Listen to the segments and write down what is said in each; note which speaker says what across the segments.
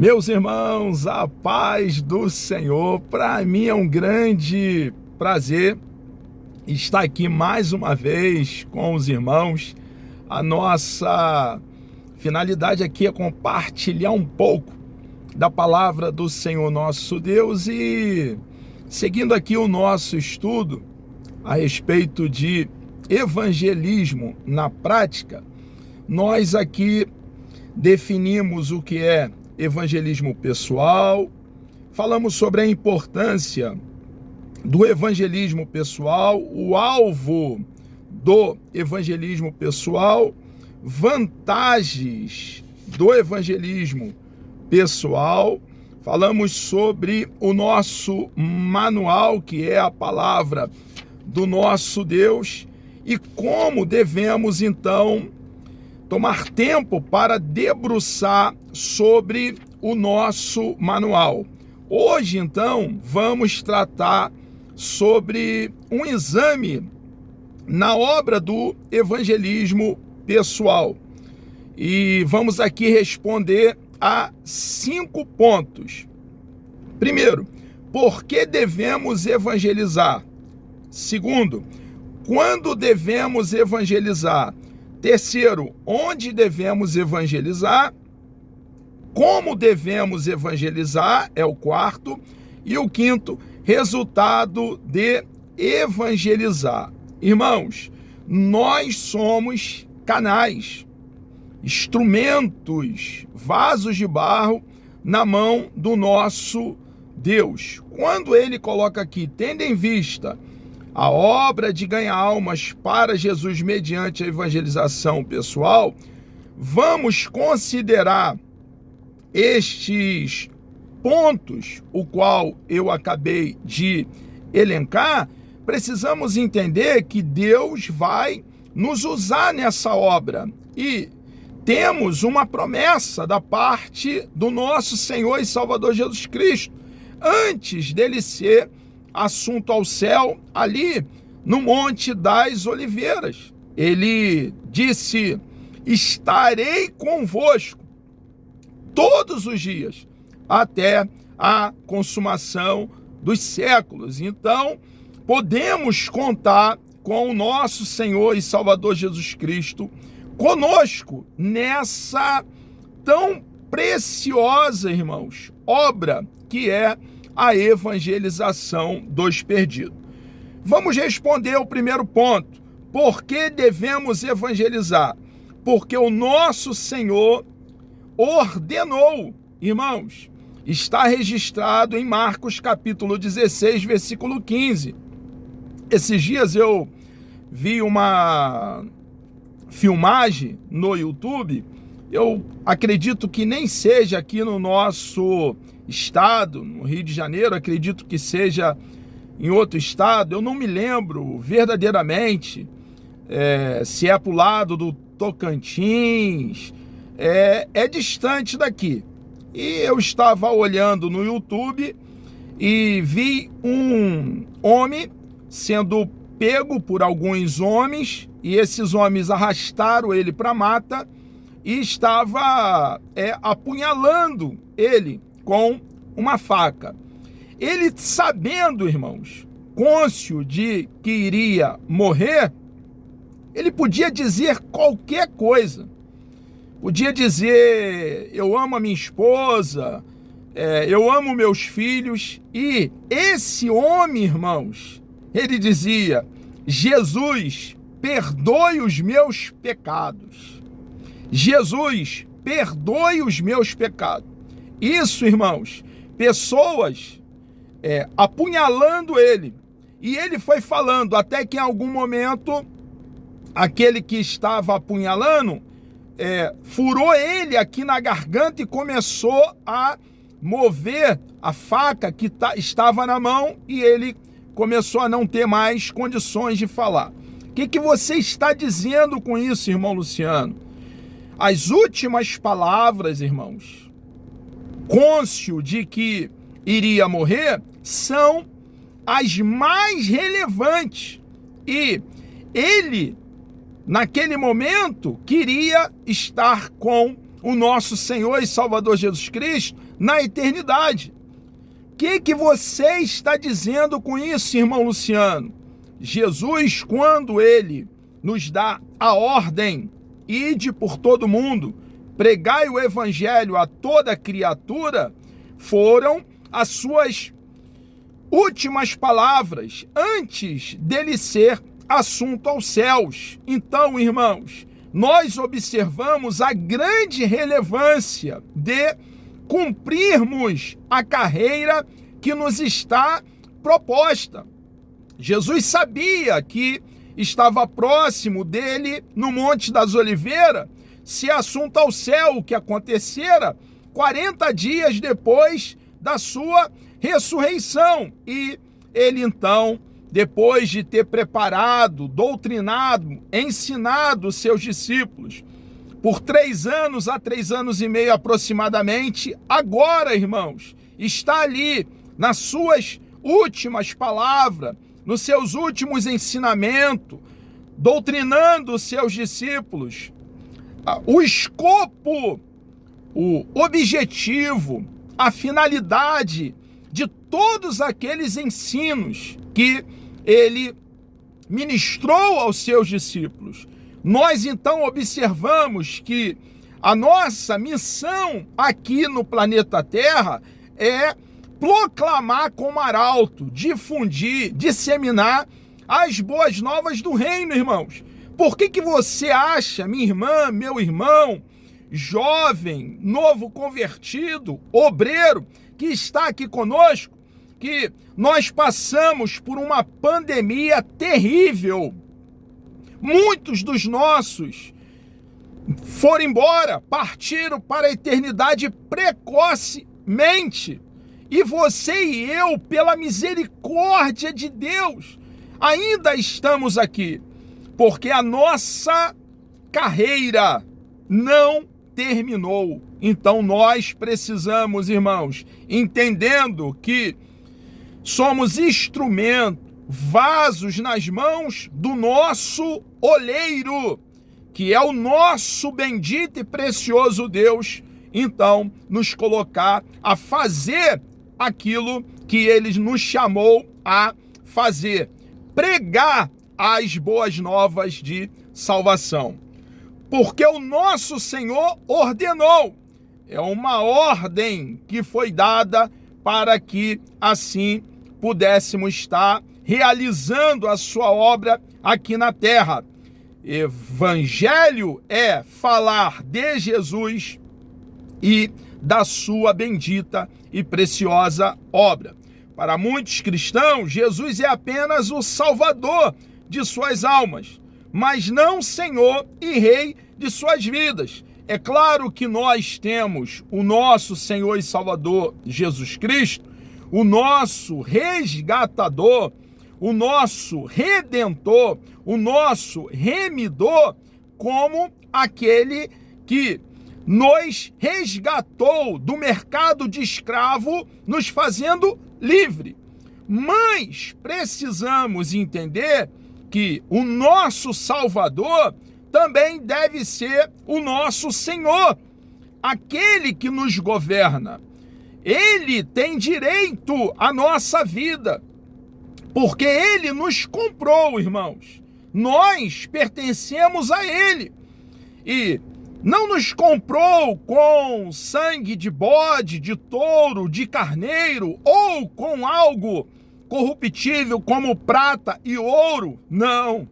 Speaker 1: Meus irmãos, a paz do Senhor. Para mim é um grande prazer estar aqui mais uma vez com os irmãos. A nossa finalidade aqui é compartilhar um pouco da palavra do Senhor nosso Deus e seguindo aqui o nosso estudo a respeito de evangelismo na prática, nós aqui definimos o que é evangelismo pessoal, falamos sobre a importância do evangelismo pessoal, o alvo do evangelismo pessoal, vantagens do evangelismo pessoal, falamos sobre o nosso manual, que é a palavra do nosso Deus, e como devemos então tomar tempo para debruçar sobre o nosso manual. Hoje, então, vamos tratar sobre um exame na obra do evangelismo pessoal. E vamos aqui responder a 5 pontos. Primeiro, por que devemos evangelizar? Segundo, quando devemos evangelizar? Terceiro, onde devemos evangelizar? Como devemos evangelizar? É o quarto. E o quinto, resultado de evangelizar. Irmãos, nós somos canais, instrumentos, vasos de barro na mão do nosso Deus. Quando ele coloca aqui, tendo em vista a obra de ganhar almas para Jesus mediante a evangelização pessoal, vamos considerar estes pontos, o qual eu acabei de elencar. Precisamos entender que Deus vai nos usar nessa obra e temos uma promessa da parte do nosso Senhor e Salvador Jesus Cristo, antes dele ser assunto ao céu, ali no Monte das Oliveiras. Ele disse: estarei convosco todos os dias, até a consumação dos séculos. Então, podemos contar com o nosso Senhor e Salvador Jesus Cristo conosco nessa tão preciosa, irmãos, obra que é a evangelização dos perdidos. Vamos responder o primeiro ponto. Por que devemos evangelizar? Porque o nosso Senhor ordenou, irmãos. Está registrado em Marcos capítulo 16, versículo 15. Esses dias eu vi uma filmagem no YouTube. Eu acredito que nem seja aqui no nosso estado, no Rio de Janeiro, acredito que seja em outro estado, eu não me lembro verdadeiramente se é para o lado do Tocantins, é distante daqui. E eu estava olhando no YouTube e vi um homem sendo pego por alguns homens, e esses homens arrastaram ele para a mata e estava apunhalando ele com uma faca. Ele, sabendo, irmãos, cônscio de que iria morrer, ele podia dizer qualquer coisa. Podia dizer: eu amo a minha esposa, eu amo meus filhos. E esse homem, irmãos, ele dizia: Jesus, perdoe os meus pecados. Jesus, perdoe os meus pecados. Isso, irmãos, pessoas apunhalando ele. E ele foi falando até que em algum momento aquele que estava apunhalando furou ele aqui na garganta e começou a mover a faca que estava na mão, e ele começou a não ter mais condições de falar. O que você está dizendo com isso, irmão Luciano? As últimas palavras, irmãos, cônscio de que iria morrer, são as mais relevantes. E ele, naquele momento, queria estar com o nosso Senhor e Salvador Jesus Cristo na eternidade. O que você está dizendo com isso, irmão Luciano? Jesus, quando ele nos dá a ordem, ide por todo mundo, pregai o evangelho a toda criatura, foram as suas últimas palavras antes dele ser assunto aos céus. Então, irmãos, nós observamos a grande relevância de cumprirmos a carreira que nos está proposta. Jesus sabia que estava próximo dele no Monte das Oliveiras, se assunto ao céu, o que acontecera 40 dias depois da sua ressurreição. E ele então, depois de ter preparado, doutrinado, ensinado seus discípulos por 3 anos a 3 anos e meio aproximadamente, agora, irmãos, está ali nas suas últimas palavras, nos seus últimos ensinamentos, doutrinando seus discípulos. O escopo, o objetivo, a finalidade de todos aqueles ensinos que ele ministrou aos seus discípulos. Nós então observamos que a nossa missão aqui no planeta Terra é proclamar como arauto, difundir, disseminar as boas novas do reino, irmãos. Por que você acha, minha irmã, meu irmão, jovem, novo convertido, obreiro, que está aqui conosco, que nós passamos por uma pandemia terrível? Muitos dos nossos foram embora, partiram para a eternidade precocemente. E você e eu, pela misericórdia de Deus, ainda estamos aqui, porque a nossa carreira não terminou. Então nós precisamos, irmãos, entendendo que somos instrumento, vasos nas mãos do nosso oleiro, que é o nosso bendito e precioso Deus, então nos colocar a fazer aquilo que ele nos chamou a fazer, pregar as boas novas de salvação. Porque o nosso Senhor ordenou, é uma ordem que foi dada para que assim pudéssemos estar realizando a sua obra aqui na terra. Evangelho é falar de Jesus e da sua bendita e preciosa obra. Para muitos cristãos, Jesus é apenas o Salvador de suas almas, mas não Senhor e Rei de suas vidas. É claro que nós temos o nosso Senhor e Salvador Jesus Cristo, o nosso resgatador, o nosso redentor, o nosso remidor, como aquele que nos resgatou do mercado de escravo, nos fazendo livre. Mas precisamos entender que o nosso Salvador também deve ser o nosso Senhor, aquele que nos governa. Ele tem direito à nossa vida, porque ele nos comprou, irmãos. Nós pertencemos a ele. E não nos comprou com sangue de bode, de touro, de carneiro, ou com algo corruptível como prata e ouro. Não.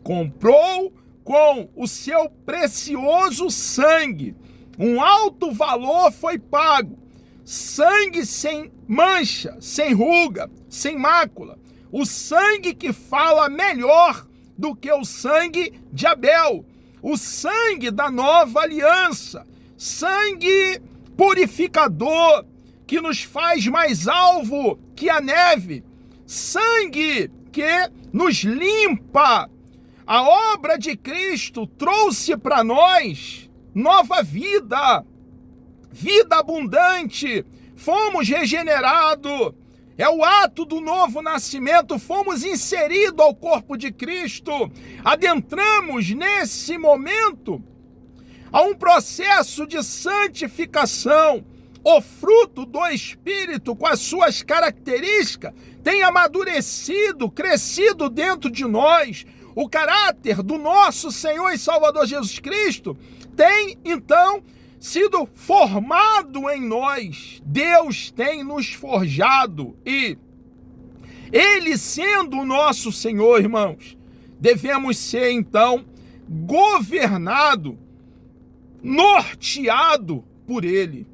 Speaker 1: Comprou com o seu precioso sangue. Um alto valor foi pago. Sangue sem mancha, sem ruga, sem mácula. O sangue que fala melhor do que o sangue de Abel. O sangue da nova aliança, sangue purificador, que nos faz mais alvo que a neve, sangue que nos limpa. A obra de Cristo trouxe para nós nova vida, vida abundante, fomos regenerados. É o ato do novo nascimento, fomos inseridos ao corpo de Cristo, adentramos nesse momento a um processo de santificação. O fruto do Espírito, com as suas características, tem amadurecido, crescido dentro de nós. O caráter do nosso Senhor e Salvador Jesus Cristo tem, então, sido formado em nós. Deus tem nos forjado e Ele sendo o nosso Senhor, irmãos, devemos ser, então, governado, norteado por Ele.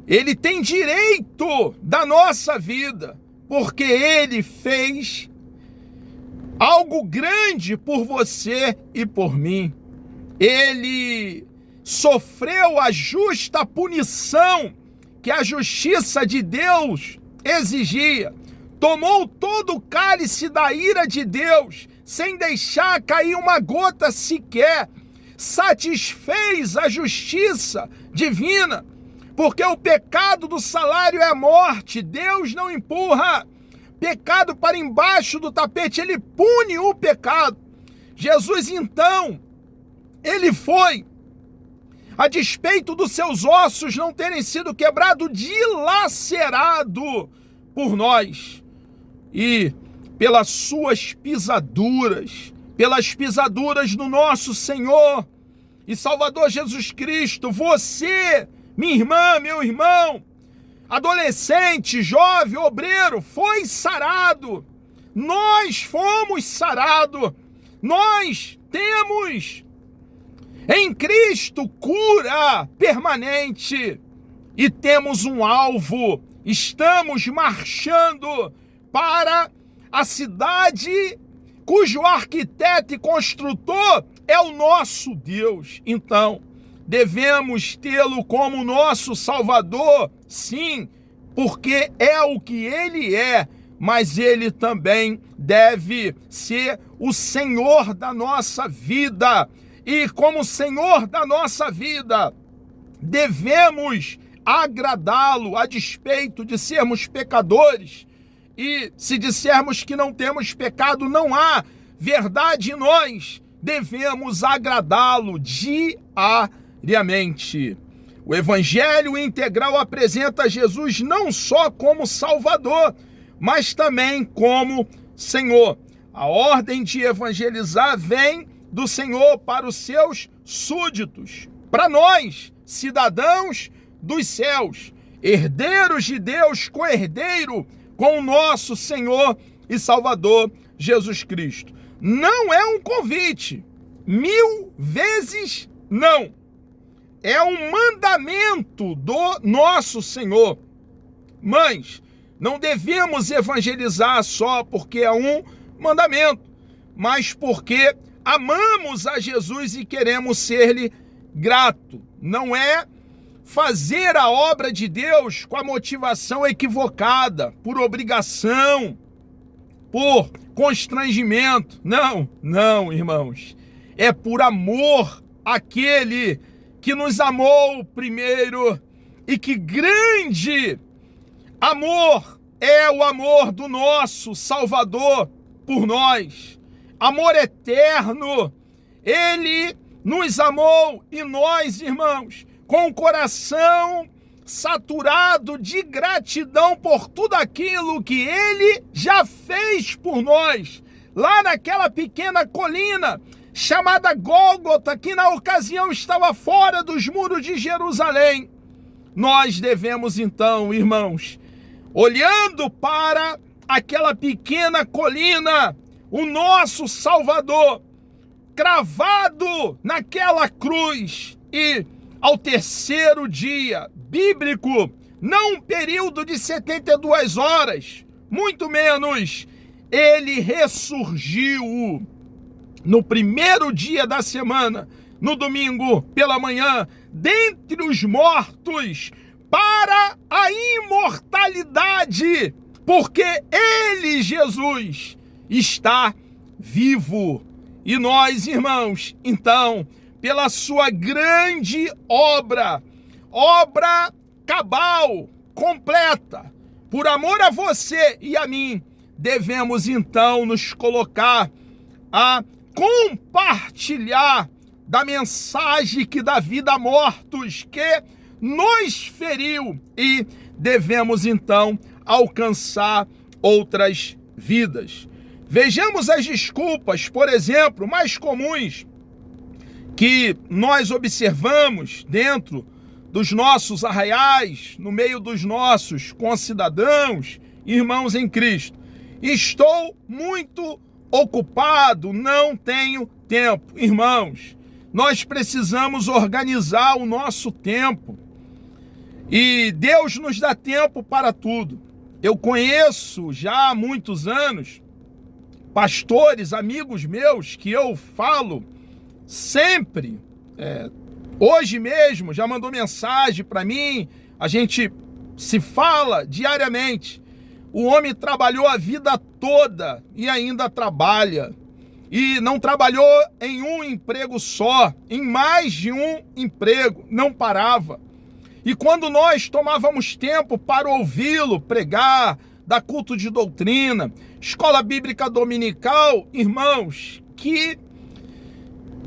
Speaker 1: Ele tem direito da nossa vida, porque Ele fez algo grande por você e por mim. Ele sofreu a justa punição que a justiça de Deus exigia. Tomou todo o cálice da ira de Deus, sem deixar cair uma gota sequer. Satisfez a justiça divina, porque o pecado do salário é a morte. Deus não empurra pecado para embaixo do tapete, Ele pune o pecado. Jesus, então, Ele foi, a despeito dos seus ossos não terem sido quebrados, dilacerado por nós. E pelas suas pisaduras, pelas pisaduras do nosso Senhor e Salvador Jesus Cristo, você, minha irmã, meu irmão, adolescente, jovem, obreiro, foi sarado. Nós fomos sarados. Nós temos em Cristo cura permanente e temos um alvo. Estamos marchando para a cidade cujo arquiteto e construtor é o nosso Deus. Então, devemos tê-lo como nosso Salvador, sim, porque é o que Ele é, mas Ele também deve ser o Senhor da nossa vida. E como Senhor da nossa vida, devemos agradá-lo a despeito de sermos pecadores. E se dissermos que não temos pecado, não há verdade em nós. Devemos agradá-lo diariamente. O Evangelho integral apresenta Jesus não só como Salvador, mas também como Senhor. A ordem de evangelizar vem do Senhor para os seus súditos, para nós, cidadãos dos céus, herdeiros de Deus, co-herdeiro com o nosso Senhor e Salvador Jesus Cristo. Não é um convite, 1000 vezes não. É um mandamento do nosso Senhor. Mas não devemos evangelizar só porque é um mandamento, mas porque amamos a Jesus e queremos ser-lhe grato. Não é fazer a obra de Deus com a motivação equivocada, por obrigação, por constrangimento. Não, irmãos. É por amor àquele que nos amou primeiro, e que grande amor é o amor do nosso Salvador por nós. Amor eterno. Ele nos amou e nós, irmãos, com o coração saturado de gratidão por tudo aquilo que Ele já fez por nós, lá naquela pequena colina chamada Gólgota, que na ocasião estava fora dos muros de Jerusalém. Nós devemos então, irmãos, olhando para aquela pequena colina, o nosso Salvador, cravado naquela cruz, e ao terceiro dia bíblico, não um período de 72 horas, muito menos, ele ressurgiu no primeiro dia da semana, no domingo pela manhã, dentre os mortos, para a imortalidade, porque ele, Jesus, está vivo. E nós, irmãos, então, pela sua grande obra cabal, completa, por amor a você e a mim, devemos então nos colocar a compartilhar da mensagem que dá vida a mortos, que nos feriu, e devemos então alcançar outras vidas. Vejamos as desculpas, por exemplo, mais comuns que nós observamos dentro dos nossos arraiais, no meio dos nossos concidadãos, irmãos em Cristo. Estou muito ocupado, não tenho tempo. Irmãos, nós precisamos organizar o nosso tempo. E Deus nos dá tempo para tudo. Eu conheço já há muitos anos pastores, amigos meus, que eu falo sempre, hoje mesmo já mandou mensagem para mim, a gente se fala diariamente. O homem trabalhou a vida toda e ainda trabalha. E não trabalhou em um emprego só, em mais de um emprego, não parava. E quando nós tomávamos tempo para ouvi-lo pregar, dar culto de doutrina, escola bíblica dominical, irmãos, que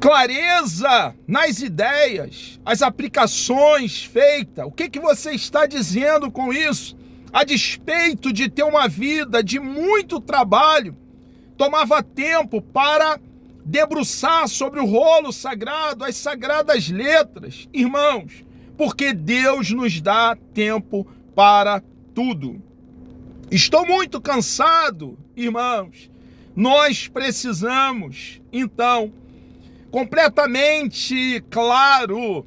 Speaker 1: clareza nas ideias, as aplicações feitas. O que você está dizendo com isso? A despeito de ter uma vida de muito trabalho, tomava tempo para debruçar sobre o rolo sagrado, as sagradas letras, irmãos, porque Deus nos dá tempo para tudo. Estou muito cansado, irmãos. Nós precisamos, então, completamente claro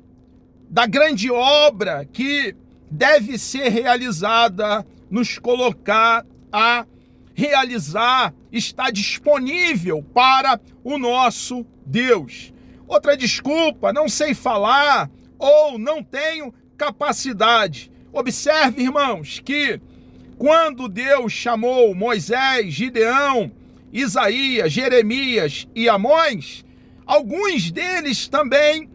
Speaker 1: da grande obra que deve ser realizada, nos colocar a realizar, está disponível para o nosso Deus. Outra desculpa, não sei falar ou não tenho capacidade. Observe, irmãos, que quando Deus chamou Moisés, Gideão, Isaías, Jeremias e Amós, alguns deles também,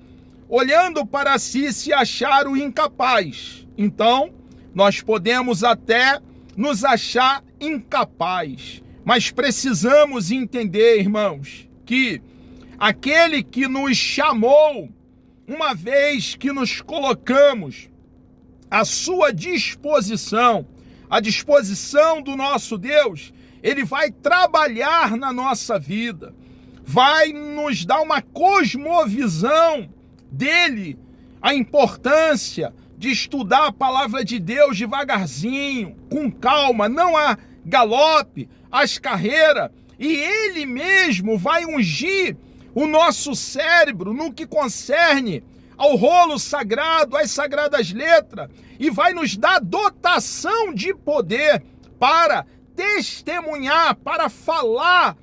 Speaker 1: olhando para si, se acharam incapazes. Então, nós podemos até nos achar incapazes, mas precisamos entender, irmãos, que aquele que nos chamou, uma vez que nos colocamos à sua disposição, à disposição do nosso Deus, ele vai trabalhar na nossa vida, vai nos dar uma cosmovisão dele, a importância de estudar a palavra de Deus devagarzinho, com calma, não a galope, as carreiras, e ele mesmo vai ungir o nosso cérebro no que concerne ao rolo sagrado, às sagradas letras, e vai nos dar dotação de poder para testemunhar, para falar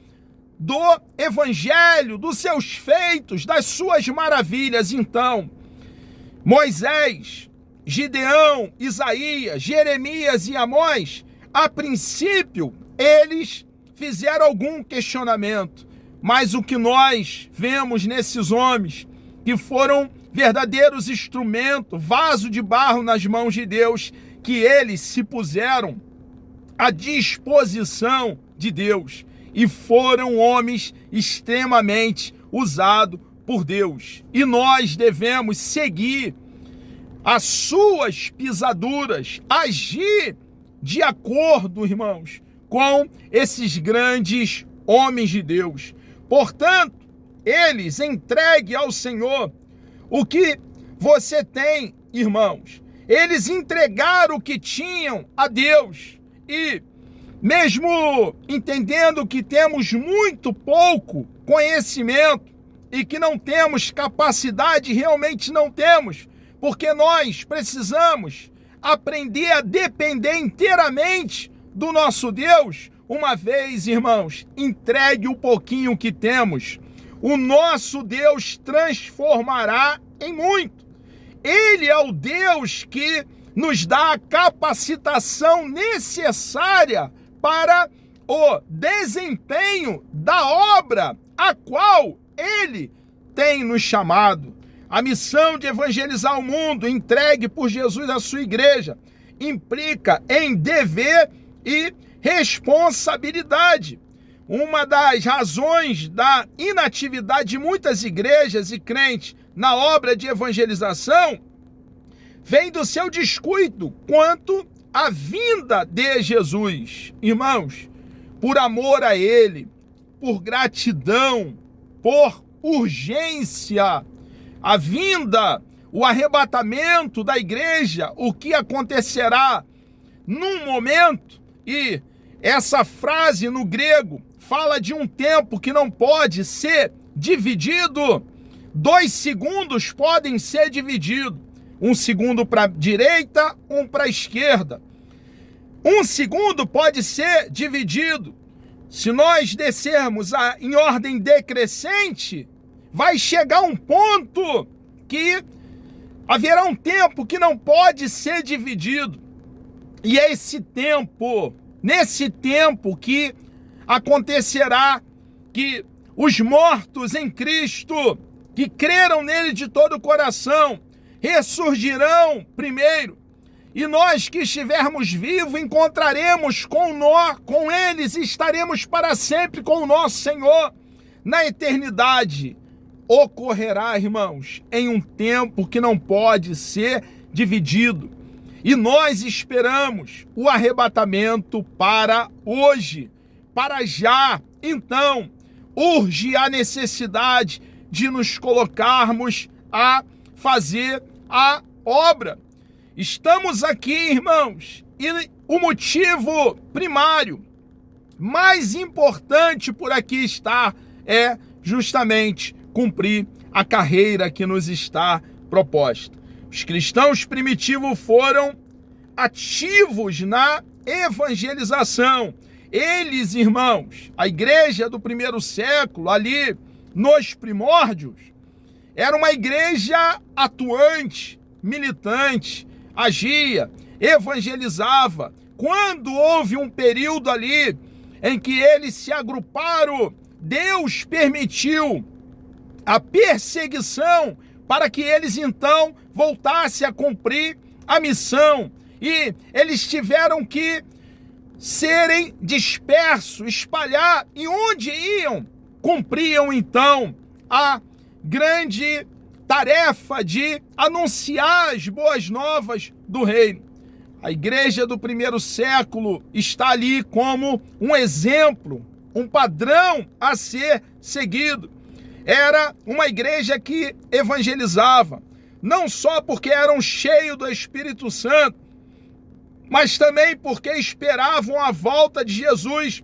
Speaker 1: do evangelho, dos seus feitos, das suas maravilhas. Então, Moisés, Gideão, Isaías, Jeremias e Amós, a princípio, eles fizeram algum questionamento, mas o que nós vemos nesses homens, que foram verdadeiros instrumentos, vaso de barro nas mãos de Deus, que eles se puseram à disposição de Deus e foram homens extremamente usados por Deus. E nós devemos seguir as suas pisaduras, agir de acordo, irmãos, com esses grandes homens de Deus. Portanto, eles entreguem ao Senhor o que você tem, irmãos. Eles entregaram o que tinham a Deus. E mesmo entendendo que temos muito pouco conhecimento e que não temos capacidade, realmente não temos, porque nós precisamos aprender a depender inteiramente do nosso Deus. Uma vez, irmãos, entregue o pouquinho que temos, o nosso Deus transformará em muito. Ele é o Deus que nos dá a capacitação necessária para o desempenho da obra a qual Ele tem nos chamado. A missão de evangelizar o mundo entregue por Jesus à sua igreja implica em dever e responsabilidade. uma das razões da inatividade de muitas igrejas e crentes na obra de evangelização vem do seu descuido quanto à vinda de Jesus. Irmãos, por amor a Ele, por gratidão, por urgência, a vinda, o arrebatamento da igreja, o que acontecerá num momento, e essa frase no grego fala de um tempo que não pode ser dividido. 2 segundos podem ser divididos. 1 segundo para a direita, 1 para a esquerda. 1 segundo pode ser dividido. Se nós descermos em ordem decrescente, vai chegar um ponto que haverá um tempo que não pode ser dividido. E é nesse tempo que acontecerá que os mortos em Cristo, que creram nele de todo o coração, ressurgirão primeiro, e nós que estivermos vivos encontraremos com eles e estaremos para sempre com o nosso Senhor na eternidade. Ocorrerá, irmãos, em um tempo que não pode ser dividido. E nós esperamos o arrebatamento para hoje, para já. Então, urge a necessidade de nos colocarmos a fazer a obra. Estamos aqui, irmãos, e o motivo primário, mais importante por aqui estar, é justamente cumprir a carreira que nos está proposta. Os cristãos primitivos foram ativos na evangelização. Eles, irmãos, a igreja do primeiro século, ali nos primórdios, era uma igreja atuante, militante, agia, evangelizava. Quando houve um período ali em que eles se agruparam, Deus permitiu a perseguição para que eles então voltassem a cumprir a missão. E eles tiveram que serem dispersos, espalhar, e onde iam, cumpriam então a grande tarefa de anunciar as boas novas do reino. A igreja do primeiro século está ali como um exemplo, um padrão a ser seguido. Era uma igreja que evangelizava, não só porque eram cheios do Espírito Santo, mas também porque esperavam a volta de Jesus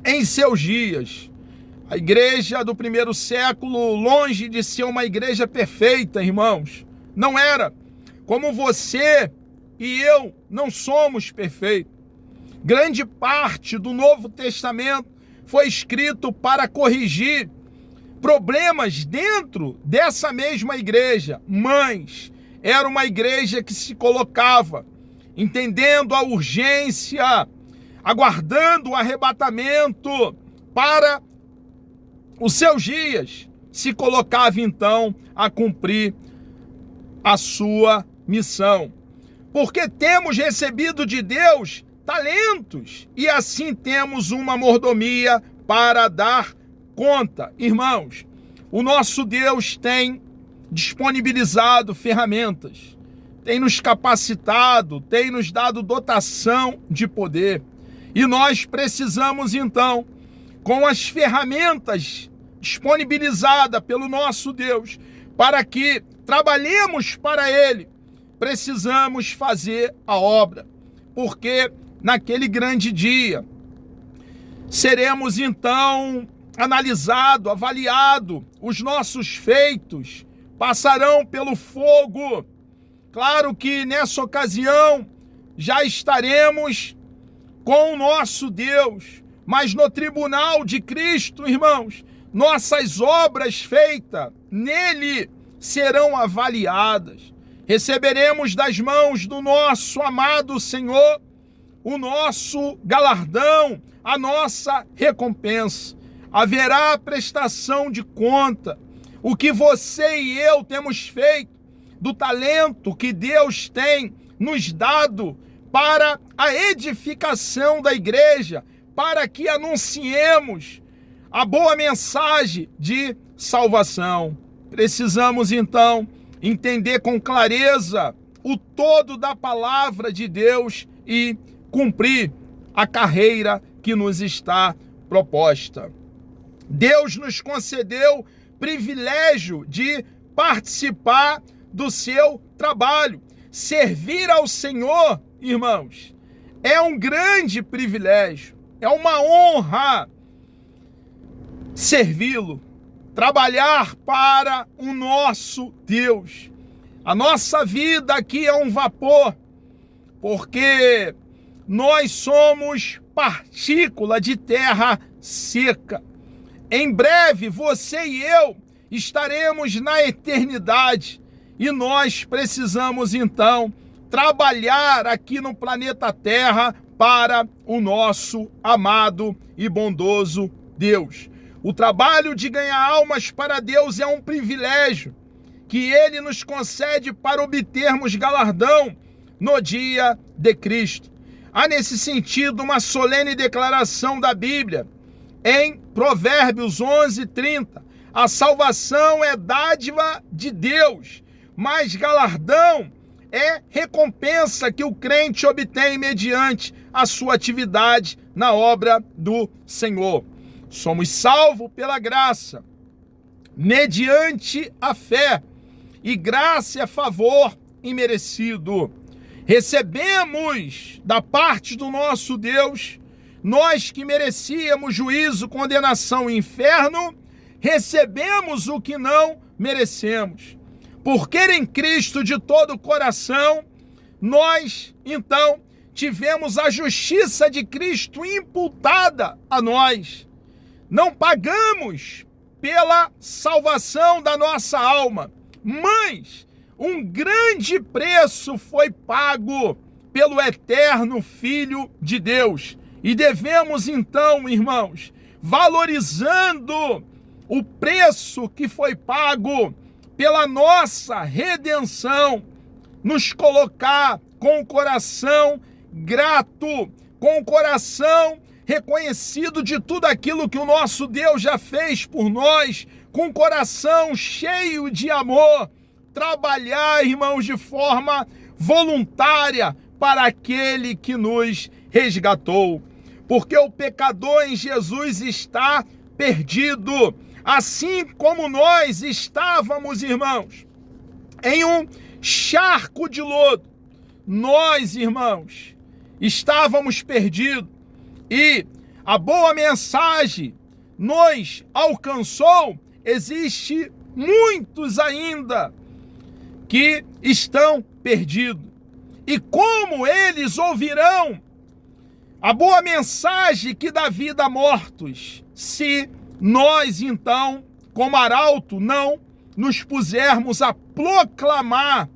Speaker 1: em seus dias. A igreja do primeiro século, longe de ser uma igreja perfeita, irmãos, não era. Como você e eu não somos perfeitos. Grande parte do Novo Testamento foi escrito para corrigir problemas dentro dessa mesma igreja, mas era uma igreja que se colocava, entendendo a urgência, aguardando o arrebatamento para os seus dias, se colocava então a cumprir a sua missão. Porque temos recebido de Deus talentos e assim temos uma mordomia para dar conta. Irmãos, o nosso Deus tem disponibilizado ferramentas, tem nos capacitado, tem nos dado dotação de poder. E nós precisamos então, com as ferramentas disponibilizadas pelo nosso Deus, para que trabalhemos para Ele, precisamos fazer a obra, porque naquele grande dia seremos então analisados, avaliados, os nossos feitos passarão pelo fogo. Claro que nessa ocasião já estaremos com o nosso Deus, mas no tribunal de Cristo, irmãos, nossas obras feitas nele serão avaliadas. Receberemos das mãos do nosso amado Senhor o nosso galardão, a nossa recompensa. Haverá prestação de conta. O que você e eu temos feito, do talento que Deus tem nos dado para a edificação da igreja, para que anunciemos a boa mensagem de salvação. Precisamos, então, entender com clareza o todo da palavra de Deus e cumprir a carreira que nos está proposta. Deus nos concedeu privilégio de participar do seu trabalho. Servir ao Senhor, irmãos, é um grande privilégio, é uma honra servi-lo, trabalhar para o nosso Deus. A nossa vida aqui é um vapor, porque nós somos partícula de terra seca. Em breve, você e eu estaremos na eternidade e nós precisamos, então, trabalhar aqui no planeta Terra para o nosso amado e bondoso Deus. O trabalho de ganhar almas para Deus é um privilégio que Ele nos concede para obtermos galardão no dia de Cristo. Há nesse sentido uma solene declaração da Bíblia em Provérbios 11:30. A salvação é dádiva de Deus, mas galardão é recompensa que o crente obtém mediante a sua atividade na obra do Senhor. Somos salvos pela graça, mediante a fé, e graça é favor imerecido. Recebemos da parte do nosso Deus, nós que merecíamos juízo, condenação e inferno, recebemos o que não merecemos. Por crer em Cristo de todo o coração, nós, então, tivemos a justiça de Cristo imputada a nós. Não pagamos pela salvação da nossa alma, mas um grande preço foi pago pelo eterno Filho de Deus. E devemos então, irmãos, valorizando o preço que foi pago pela nossa redenção, nos colocar com o coração grato, com o coração reconhecido de tudo aquilo que o nosso Deus já fez por nós, com o coração cheio de amor, trabalhar, irmãos, de forma voluntária para aquele que nos resgatou. Porque o pecador em Jesus está perdido, assim como nós estávamos, irmãos, em um charco de lodo. Nós, irmãos, estávamos perdidos e a boa mensagem nos alcançou. Existe muitos ainda que estão perdidos. E como eles ouvirão a boa mensagem que dá vida a mortos, se nós, então, como arauto, não nos pusermos a proclamar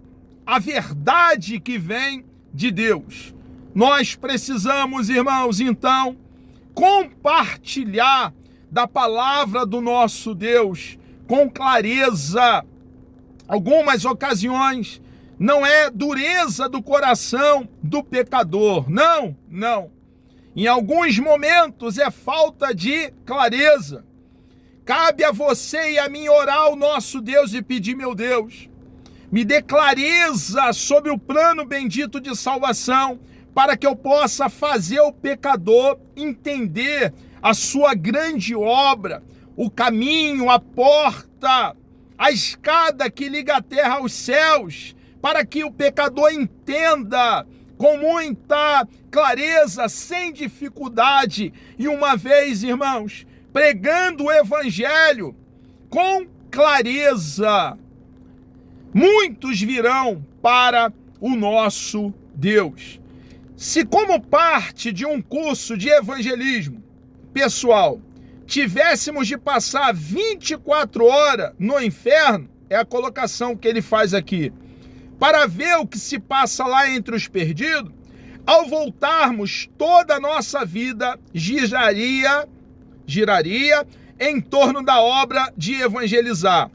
Speaker 1: a verdade que vem de Deus? Nós precisamos, irmãos, então, compartilhar da palavra do nosso Deus com clareza. Algumas ocasiões não é dureza do coração do pecador, não. Em alguns momentos é falta de clareza. Cabe a você e a mim orar ao nosso Deus e pedir: meu Deus, me dê clareza sobre o plano bendito de salvação, para que eu possa fazer o pecador entender a sua grande obra, o caminho, a porta, a escada que liga a terra aos céus, para que o pecador entenda com muita clareza, sem dificuldade. E uma vez, irmãos, pregando o evangelho com clareza, muitos virão para o nosso Deus. Se como parte de um curso de evangelismo pessoal, tivéssemos de passar 24 horas no inferno, é a colocação que ele faz aqui, para ver o que se passa lá entre os perdidos, ao voltarmos, toda a nossa vida giraria em torno da obra de evangelizar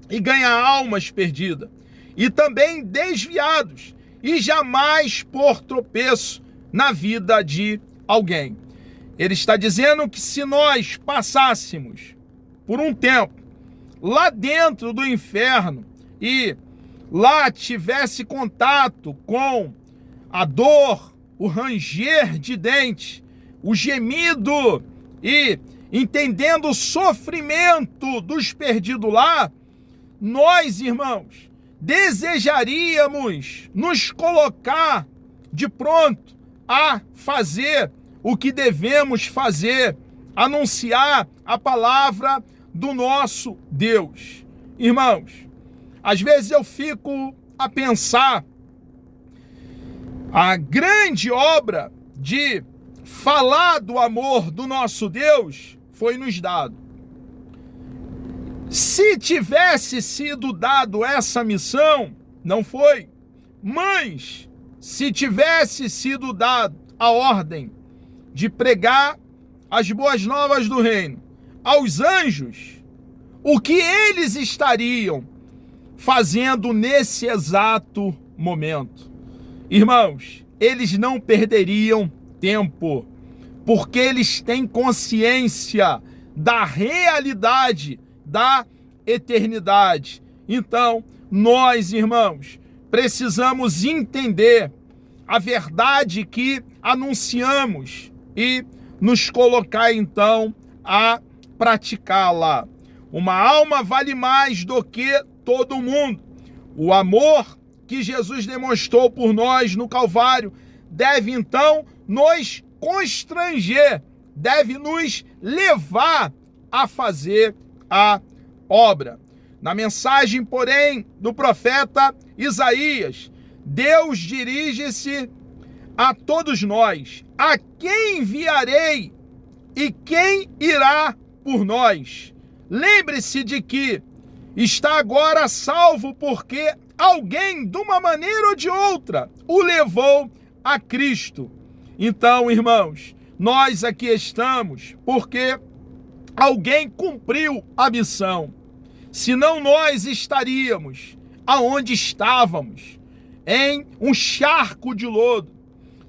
Speaker 1: e ganhar almas perdidas, e também desviados, e jamais por tropeço na vida de alguém. Ele está dizendo que se nós passássemos por um tempo lá dentro do inferno e lá tivesse contato com a dor, o ranger de dentes, o gemido e entendendo o sofrimento dos perdidos lá, nós, irmãos, desejaríamos nos colocar de pronto a fazer o que devemos fazer, anunciar a palavra do nosso Deus. Irmãos, às vezes eu fico a pensar, a grande obra de falar do amor do nosso Deus foi nos dado. Se tivesse sido dado essa missão, não foi. Mas, se tivesse sido dado a ordem de pregar as boas novas do reino aos anjos, o que eles estariam fazendo nesse exato momento? Irmãos, eles não perderiam tempo, porque eles têm consciência da realidade da eternidade. Então, nós, irmãos, precisamos entender a verdade que anunciamos e nos colocar, então, a praticá-la. Uma alma vale mais do que todo mundo. O amor que Jesus demonstrou por nós no Calvário deve, então, nos constranger, deve nos levar a fazer a obra. Na mensagem, porém, do profeta Isaías, Deus dirige-se a todos nós: a quem enviarei e quem irá por nós? Lembre-se de que está agora salvo porque alguém, de uma maneira ou de outra, o levou a Cristo. Então, irmãos, nós aqui estamos porque alguém cumpriu a missão. Senão nós estaríamos aonde estávamos, em um charco de lodo,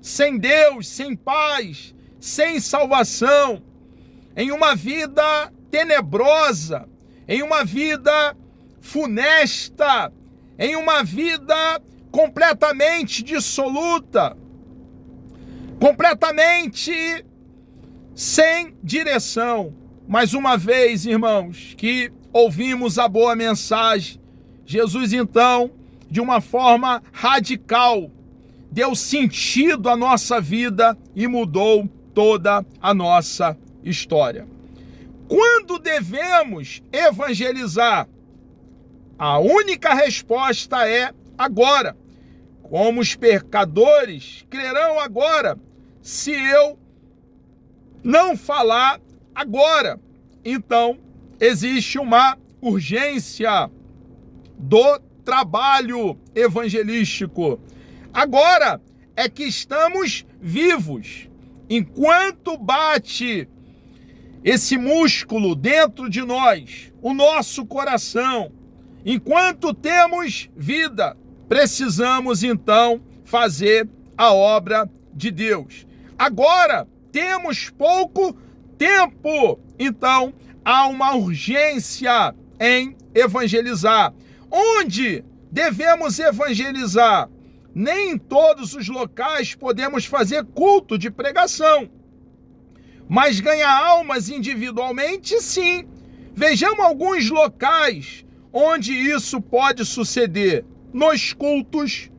Speaker 1: sem Deus, sem paz, sem salvação, em uma vida tenebrosa, em uma vida funesta, em uma vida completamente dissoluta, completamente sem direção. Mais uma vez, irmãos, que ouvimos a boa mensagem, Jesus, então, de uma forma radical, deu sentido à nossa vida e mudou toda a nossa história. Quando devemos evangelizar? A única resposta é agora. Como os pecadores crerão agora, se eu não falar agora? Então, existe uma urgência do trabalho evangelístico. Agora é que estamos vivos. Enquanto bate esse músculo dentro de nós, o nosso coração, enquanto temos vida, precisamos então fazer a obra de Deus. Agora temos pouco tempo, então há uma urgência em evangelizar. Onde devemos evangelizar? Nem em todos os locais podemos fazer culto de pregação, mas ganhar almas individualmente, sim. Vejamos alguns locais onde isso pode suceder. Nos cultos,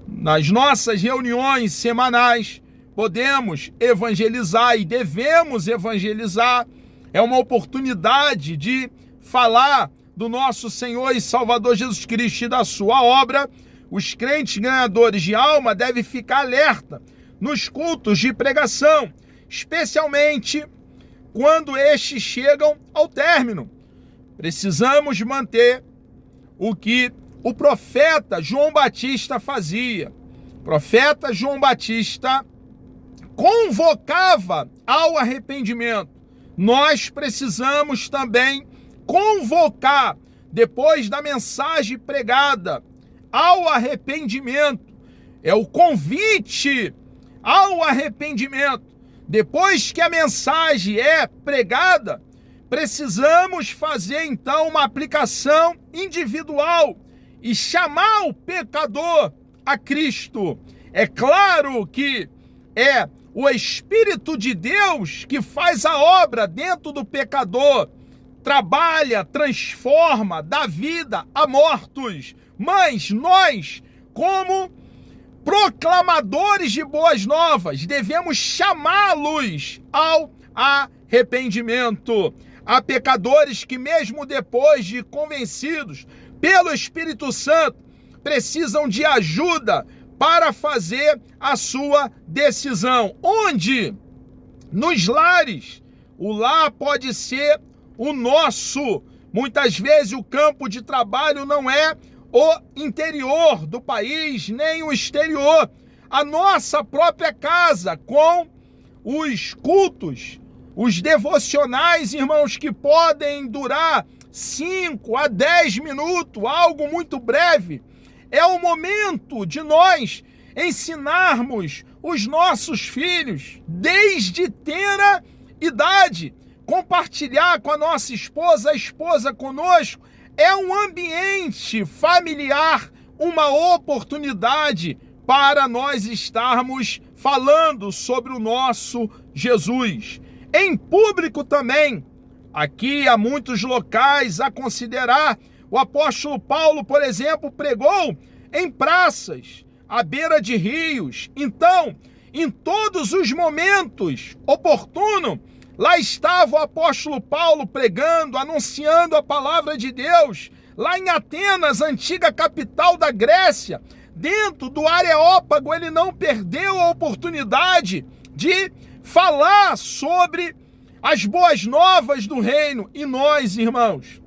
Speaker 1: nas nossas reuniões semanais, podemos evangelizar e devemos evangelizar. É uma oportunidade de falar do nosso Senhor e Salvador Jesus Cristo e da sua obra. Os crentes ganhadores de alma devem ficar alerta nos cultos de pregação, especialmente quando estes chegam ao término. Precisamos manter o que o profeta João Batista fazia. O profeta João Batista convocava ao arrependimento. Nós precisamos também convocar, depois da mensagem pregada, ao arrependimento. É o convite ao arrependimento. Depois que a mensagem é pregada, precisamos fazer então uma aplicação individual e chamar o pecador a Cristo. É claro que é o Espírito de Deus que faz a obra dentro do pecador, trabalha, transforma, dá vida a mortos. Mas nós, como proclamadores de boas novas, devemos chamá-los ao arrependimento. Há pecadores que, mesmo depois de convencidos pelo Espírito Santo, precisam de ajuda para fazer a sua decisão. Onde? Nos lares. O lar pode ser o nosso. Muitas vezes o campo de trabalho não é o interior do país, nem o exterior. A nossa própria casa, com os cultos, os devocionais, irmãos, que podem durar 5 a 10 minutos, algo muito breve. É o momento de nós ensinarmos os nossos filhos, desde tenra idade, compartilhar com a nossa esposa, a esposa conosco. É um ambiente familiar, uma oportunidade para nós estarmos falando sobre o nosso Jesus. Em público também, aqui há muitos locais a considerar. O apóstolo Paulo, por exemplo, pregou em praças, à beira de rios. Então, em todos os momentos oportunos, lá estava o apóstolo Paulo pregando, anunciando a palavra de Deus. Lá em Atenas, antiga capital da Grécia, dentro do Areópago, ele não perdeu a oportunidade de falar sobre as boas novas do reino. E nós, irmãos,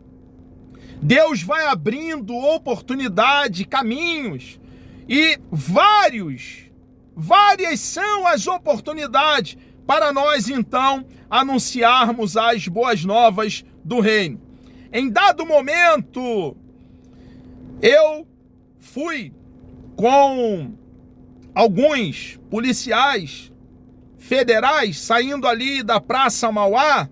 Speaker 1: Deus vai abrindo oportunidade, caminhos, e várias são as oportunidades para nós, então, anunciarmos as boas novas do reino. Em dado momento, eu fui com alguns policiais federais saindo ali da Praça Mauá.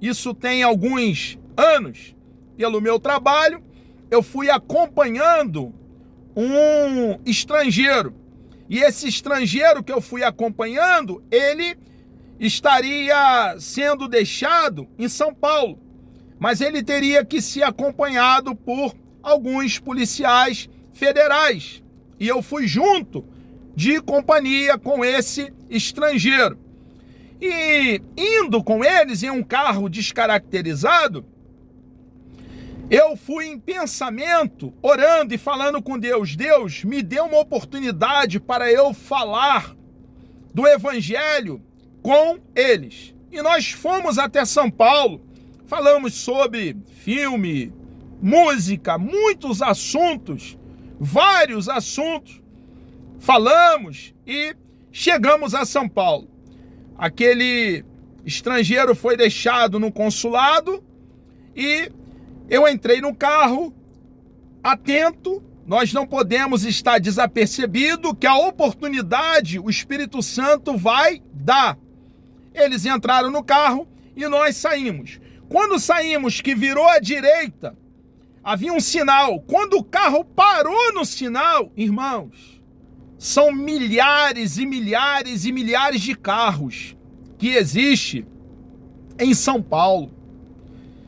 Speaker 1: Isso tem alguns anos. Pelo meu trabalho, eu fui acompanhando um estrangeiro. E esse estrangeiro que eu fui acompanhando, ele estaria sendo deixado em São Paulo, mas ele teria que ser acompanhado por alguns policiais federais. E eu fui junto, de companhia com esse estrangeiro. E indo com eles em um carro descaracterizado, eu fui em pensamento, orando e falando com Deus. Deus, me deu uma oportunidade para eu falar do Evangelho com eles. E nós fomos até São Paulo, falamos sobre filme, música, muitos assuntos, vários assuntos. Falamos e chegamos a São Paulo. Aquele estrangeiro foi deixado no consulado e eu entrei no carro, atento. Nós não podemos estar desapercebido que a oportunidade o Espírito Santo vai dar. Eles entraram no carro e nós saímos. Quando saímos, que virou à direita, havia um sinal. Quando o carro parou no sinal, irmãos, são milhares e milhares e milhares de carros que existem em São Paulo.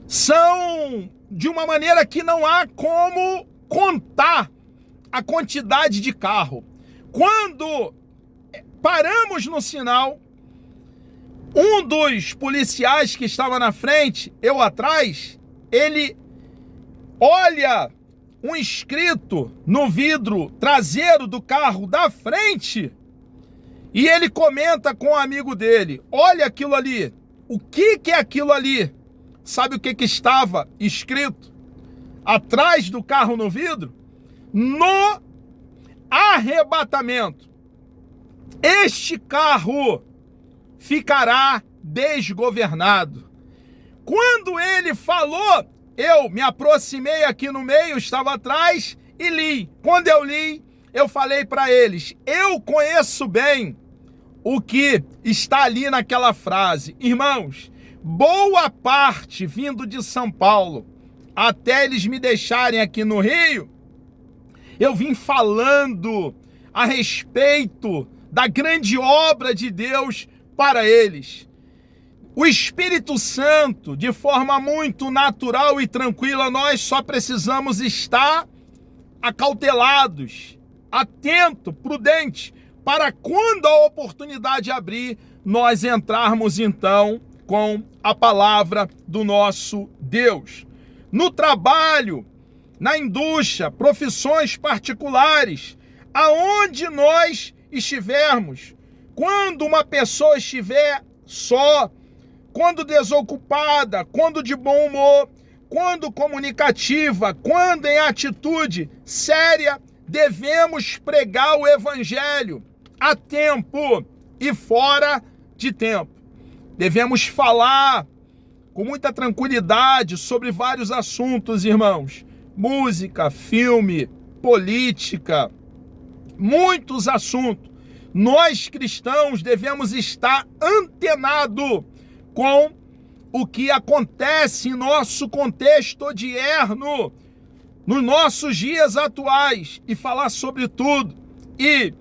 Speaker 1: São de uma maneira que não há como contar a quantidade de carro. Quando paramos no sinal, um dos policiais que estava na frente, eu atrás, ele olha um escrito no vidro traseiro do carro da frente e ele comenta com um amigo dele: olha aquilo ali. O que é aquilo ali? Sabe o que estava escrito atrás do carro no vidro? No arrebatamento, este carro ficará desgovernado. Quando ele falou, eu me aproximei aqui no meio, estava atrás e li. Quando eu li, eu falei para eles: eu conheço bem o que está ali naquela frase. Irmãos, boa parte vindo de São Paulo, até eles me deixarem aqui no Rio, eu vim falando a respeito da grande obra de Deus para eles. O Espírito Santo, de forma muito natural e tranquila, nós só precisamos estar acautelados, atento, prudente, para quando a oportunidade abrir, nós entrarmos então com a palavra do nosso Deus. No trabalho, na indústria, profissões particulares, aonde nós estivermos, quando uma pessoa estiver só, quando desocupada, quando de bom humor, quando comunicativa, quando em atitude séria, devemos pregar o evangelho a tempo e fora de tempo. Devemos falar com muita tranquilidade sobre vários assuntos, irmãos. Música, filme, política, muitos assuntos. Nós cristãos devemos estar antenados com o que acontece em nosso contexto odierno, nos nossos dias atuais, e falar sobre tudo. E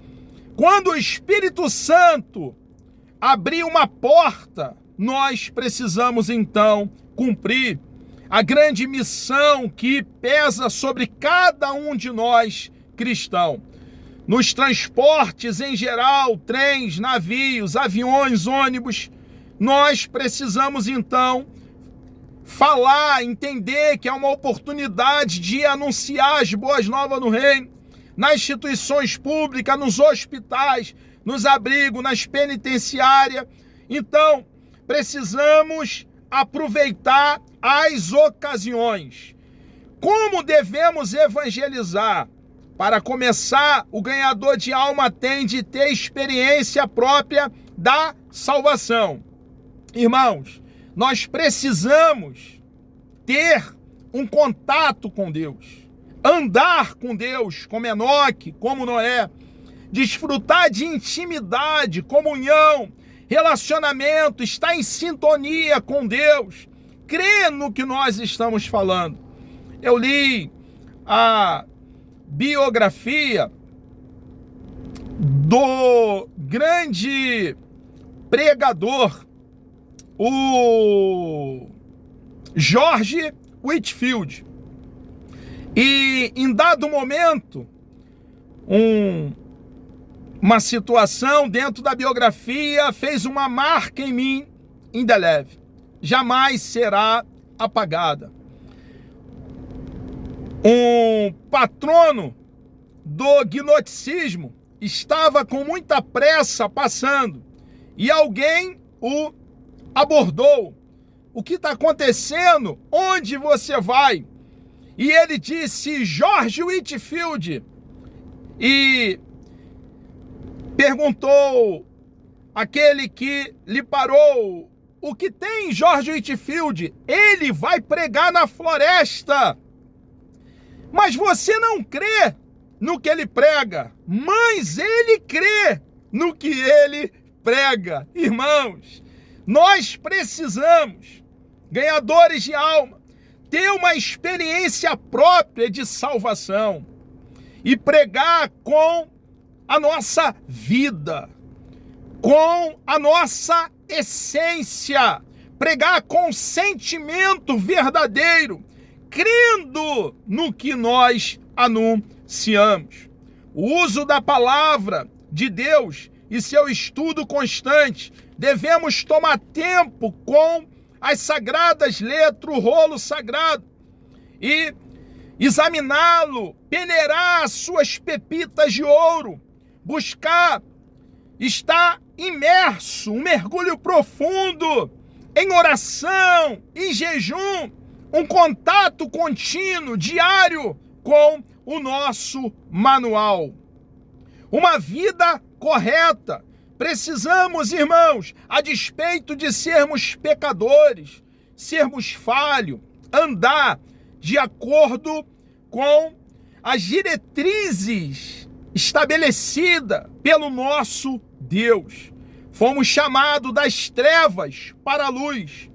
Speaker 1: quando o Espírito Santo abrir uma porta, nós precisamos então cumprir a grande missão que pesa sobre cada um de nós cristãos. Nos transportes em geral, trens, navios, aviões, ônibus, nós precisamos então falar, entender que é uma oportunidade de anunciar as boas novas no reino, nas instituições públicas, nos hospitais, nos abrigos, nas penitenciárias. Então, precisamos aproveitar as ocasiões. Como devemos evangelizar? Para começar, o ganhador de alma tem de ter experiência própria da salvação. Irmãos, nós precisamos ter um contato com Deus, andar com Deus, como Enoque, como Noé, desfrutar de intimidade, comunhão, relacionamento, estar em sintonia com Deus, crer no que nós estamos falando. Eu li a biografia do grande pregador, o George Whitefield. E em dado momento, uma situação dentro da biografia fez uma marca em mim indelével. Jamais será apagada. Um patrono do gnosticismo estava com muita pressa passando e alguém o abordou. O que está acontecendo? Onde você vai? E ele disse, George Whitefield. E perguntou aquele que lhe parou, o que tem George Whitefield? Ele vai pregar na floresta. Mas você não crê no que ele prega, mas ele crê no que ele prega. Irmãos, nós precisamos, ganhadores de alma, ter uma experiência própria de salvação e pregar com a nossa vida, com a nossa essência, pregar com sentimento verdadeiro, crendo no que nós anunciamos. O uso da palavra de Deus e seu estudo constante, devemos tomar tempo com as sagradas letras, o rolo sagrado, e examiná-lo, peneirar as suas pepitas de ouro, buscar estar imerso, um mergulho profundo em oração, em jejum, um contato contínuo, diário com o nosso manual. Uma vida correta. Precisamos, irmãos, a despeito de sermos pecadores, sermos falhos, andar de acordo com as diretrizes estabelecidas pelo nosso Deus. Fomos chamados das trevas para a luz.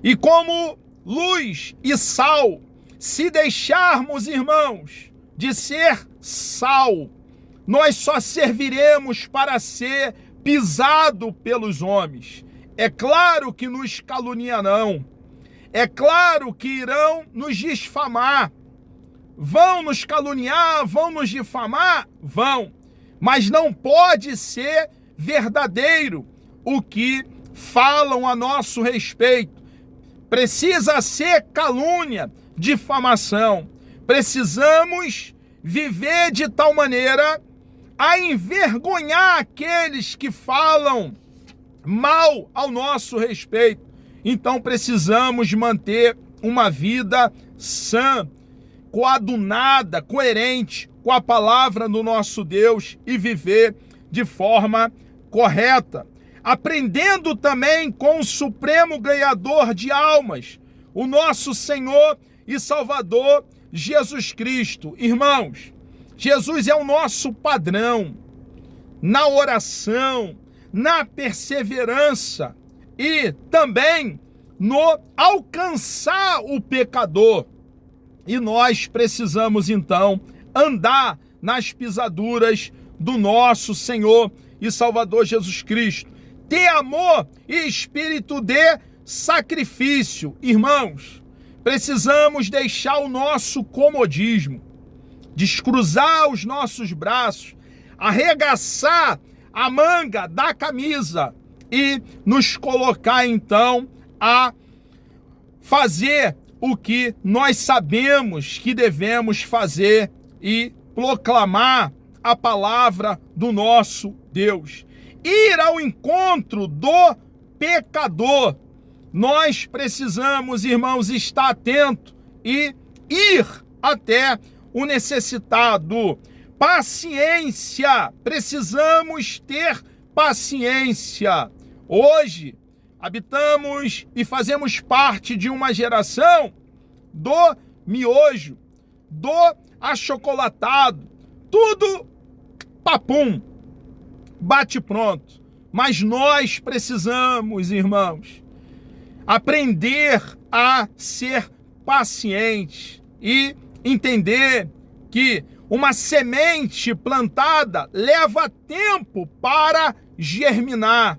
Speaker 1: E como luz e sal, se deixarmos, irmãos, de ser sal, nós só serviremos para ser pisado pelos homens. É claro que nos caluniarão. É claro que irão nos difamar. Vão nos caluniar, vão nos difamar? Vão. Mas não pode ser verdadeiro o que falam a nosso respeito. Precisa ser calúnia, difamação. Precisamos viver de tal maneira a envergonhar aqueles que falam mal ao nosso respeito. Então precisamos manter uma vida sã, coadunada, coerente com a palavra do nosso Deus e viver de forma correta. Aprendendo também com o supremo ganhador de almas, o nosso Senhor e Salvador Jesus Cristo. Irmãos, Jesus é o nosso padrão na oração, na perseverança e também no alcançar o pecador. E nós precisamos então andar nas pisaduras do nosso Senhor e Salvador Jesus Cristo. Ter amor e espírito de sacrifício. Irmãos, precisamos deixar o nosso comodismo, descruzar os nossos braços, arregaçar a manga da camisa e nos colocar então a fazer o que nós sabemos que devemos fazer e proclamar a palavra do nosso Deus. Ir ao encontro do pecador. Nós precisamos, irmãos, estar atento e ir até o necessitado. Paciência. Precisamos ter paciência. Hoje, habitamos e fazemos parte de uma geração do miojo, do achocolatado, tudo papum, bate pronto. Mas nós precisamos, irmãos, aprender a ser paciente e entender que uma semente plantada leva tempo para germinar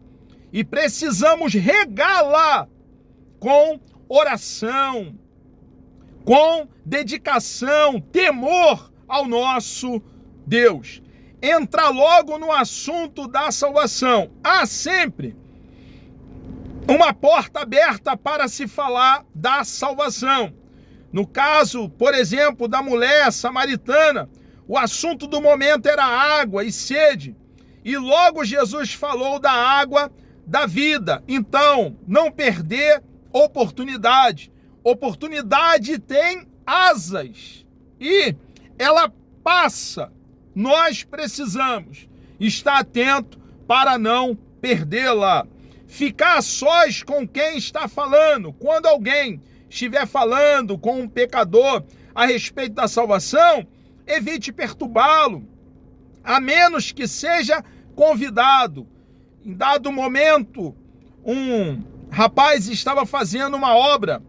Speaker 1: e precisamos regá-la com oração, com dedicação, temor ao nosso Deus. Entra logo no assunto da salvação. Há sempre uma porta aberta para se falar da salvação. No caso, por exemplo, da mulher samaritana, o assunto do momento era água e sede. E logo Jesus falou da água da vida. Então, não perder oportunidade. Oportunidade tem asas e ela passa. Nós precisamos estar atento para não perdê-la. Ficar a sós com quem está falando. Quando alguém estiver falando com um pecador a respeito da salvação, evite perturbá-lo, a menos que seja convidado. Em dado momento, um rapaz estava fazendo uma obra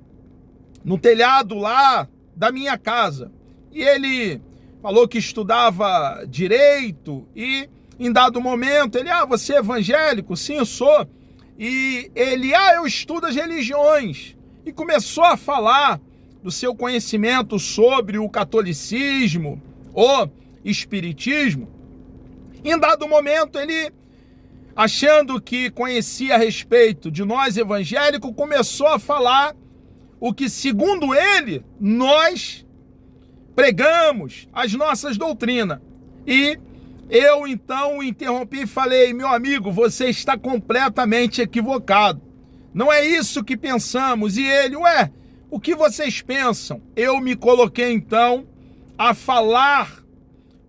Speaker 1: no telhado lá da minha casa. E ele falou que estudava direito e em dado momento ele, você é evangélico? Sim, eu sou. E ele, eu estudo as religiões. E começou a falar do seu conhecimento sobre o catolicismo, o espiritismo. Em dado momento ele, achando que conhecia a respeito de nós evangélicos, começou a falar o que, segundo ele, nós pregamos, as nossas doutrinas. E eu, então, o interrompi e falei, meu amigo, você está completamente equivocado. Não é isso que pensamos. E ele, o que vocês pensam? Eu me coloquei, então, a falar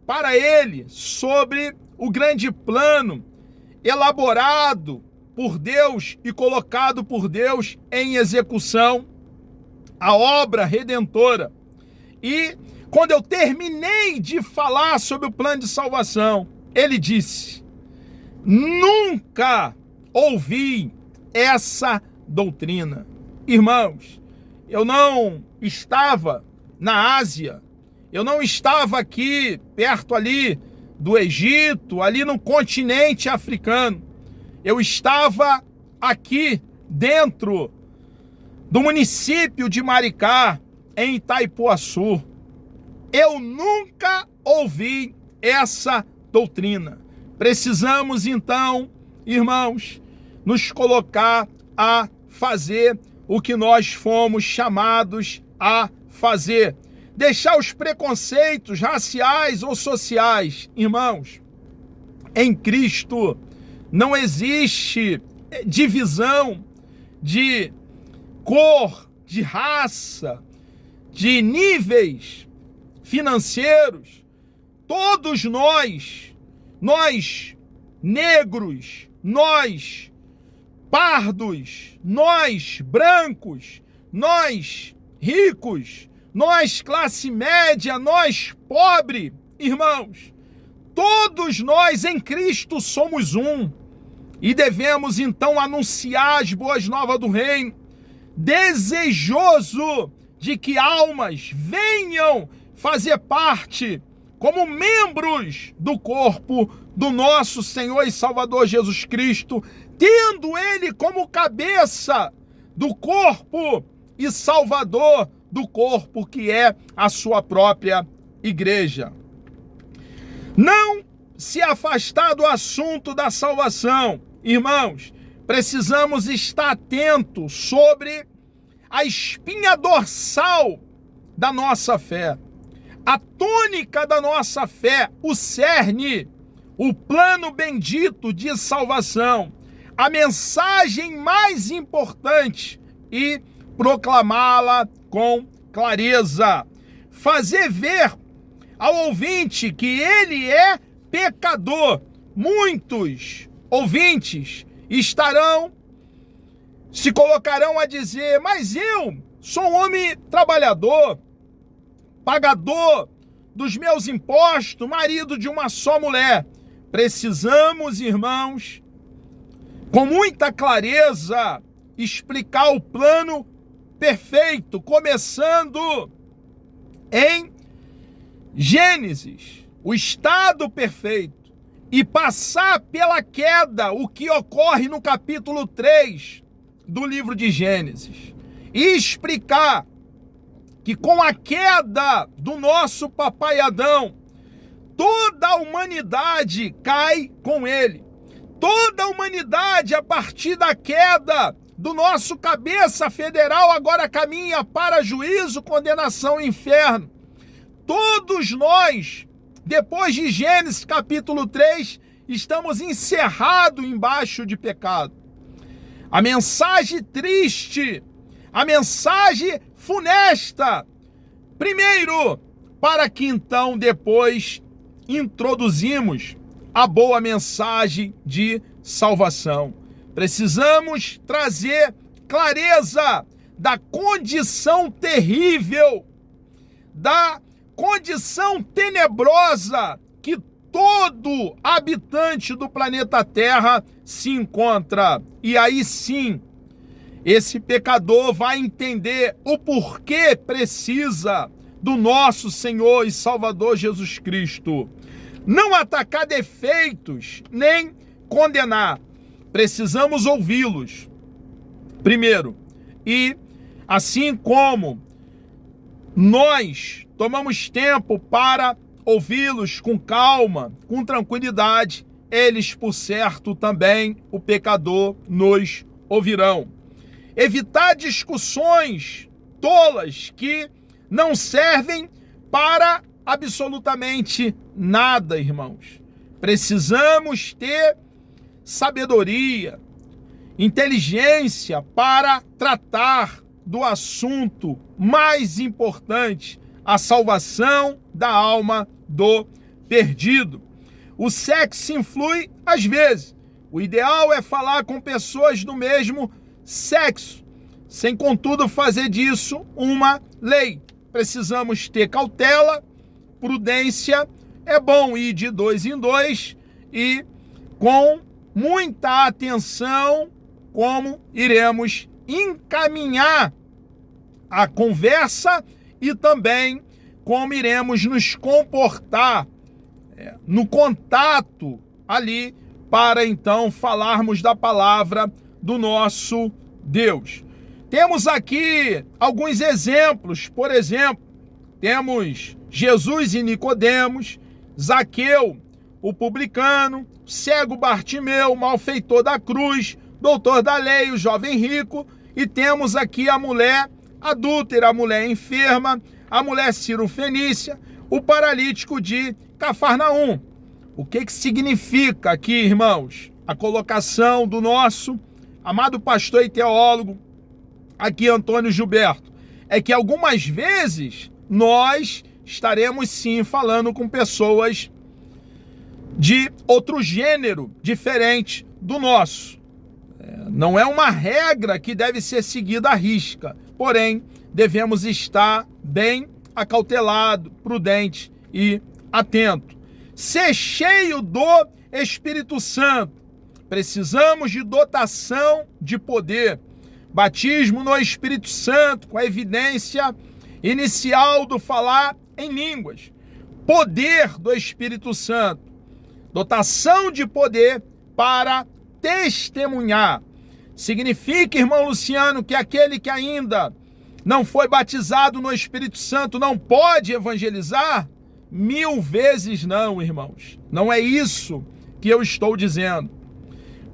Speaker 1: para ele sobre o grande plano elaborado por Deus e colocado por Deus em execução, a obra redentora. E quando eu terminei de falar sobre o plano de salvação, ele disse, nunca ouvi essa doutrina. Irmãos, eu não estava na Ásia, eu não estava aqui perto ali do Egito, ali no continente africano. Eu estava aqui dentro do município de Maricá, em Itaipuaçu. Eu nunca ouvi essa doutrina. Precisamos então, irmãos, nos colocar a fazer o que nós fomos chamados a fazer. Deixar os preconceitos raciais ou sociais. Irmãos, em Cristo não existe divisão de cor, de raça, de níveis financeiros. Todos nós negros, nós pardos, nós brancos, nós ricos, nós classe média, nós pobre, irmãos, todos nós em Cristo somos um e devemos então anunciar as boas novas do reino, desejoso de que almas venham fazer parte como membros do corpo do nosso Senhor e Salvador Jesus Cristo, tendo Ele como cabeça do corpo e Salvador do corpo que é a sua própria igreja. Não se afastar do assunto da salvação. Irmãos, precisamos estar atentos sobre a espinha dorsal da nossa fé, a tônica da nossa fé, o cerne, o plano bendito de salvação, a mensagem mais importante e proclamá-la com clareza. Fazer ver ao ouvinte que ele é pecador. Muitos ouvintes se colocarão a dizer: mas eu sou um homem trabalhador, pagador dos meus impostos, marido de uma só mulher. Precisamos, irmãos, com muita clareza, explicar o plano perfeito, começando em Gênesis, o estado perfeito, e passar pela queda, o que ocorre no capítulo 3 do livro de Gênesis, e explicar que com a queda do nosso papai Adão, toda a humanidade cai com ele. Toda a humanidade, a partir da queda do nosso cabeça federal, agora caminha para juízo, condenação e inferno. Todos nós, depois de Gênesis capítulo 3, estamos encerrados embaixo de pecado. A mensagem triste, a mensagem funesta, primeiro, para que então depois introduzimos a boa mensagem de salvação. Precisamos trazer clareza da condição terrível, da condição tenebrosa que todo habitante do planeta Terra se encontra. E aí sim, esse pecador vai entender o porquê precisa do nosso Senhor e Salvador Jesus Cristo. Não atacar defeitos, nem condenar. Precisamos ouvi-los primeiro. E assim como nós tomamos tempo para ouvi-los com calma, com tranquilidade, eles, por certo, também, o pecador, nos ouvirão. Evitar discussões tolas que não servem para absolutamente nada, irmãos. Precisamos ter sabedoria, inteligência para tratar do assunto mais importante, a salvação da alma do perdido. O sexo influi às vezes. O ideal é falar com pessoas do mesmo sexo, sem contudo fazer disso uma lei. Precisamos ter cautela, prudência. É bom ir de 2 em 2 e com muita atenção como iremos encaminhar a conversa e também como iremos nos comportar no contato ali para então falarmos da palavra do nosso Deus. Temos aqui alguns exemplos, por exemplo, temos Jesus e Nicodemos, Zaqueu, o publicano, cego Bartimeu, malfeitor da cruz, doutor da lei, o jovem rico, e temos aqui a mulher adúltera, a mulher enferma, a mulher cirofenícia, o paralítico de Cafarnaum. O que significa aqui, irmãos, a colocação do nosso amado pastor e teólogo, aqui Antônio Gilberto? É que algumas vezes nós estaremos sim falando com pessoas de outro gênero diferente do nosso. Não é uma regra que deve ser seguida à risca, porém devemos estar bem acautelado, prudente e atento. Ser cheio do Espírito Santo. Precisamos de dotação de poder. Batismo no Espírito Santo, com a evidência inicial do falar em línguas. Poder do Espírito Santo. Dotação de poder para testemunhar. Significa, irmão Luciano, que aquele que ainda não foi batizado no Espírito Santo não pode evangelizar? 1000 vezes não, irmãos. Não é isso que eu estou dizendo.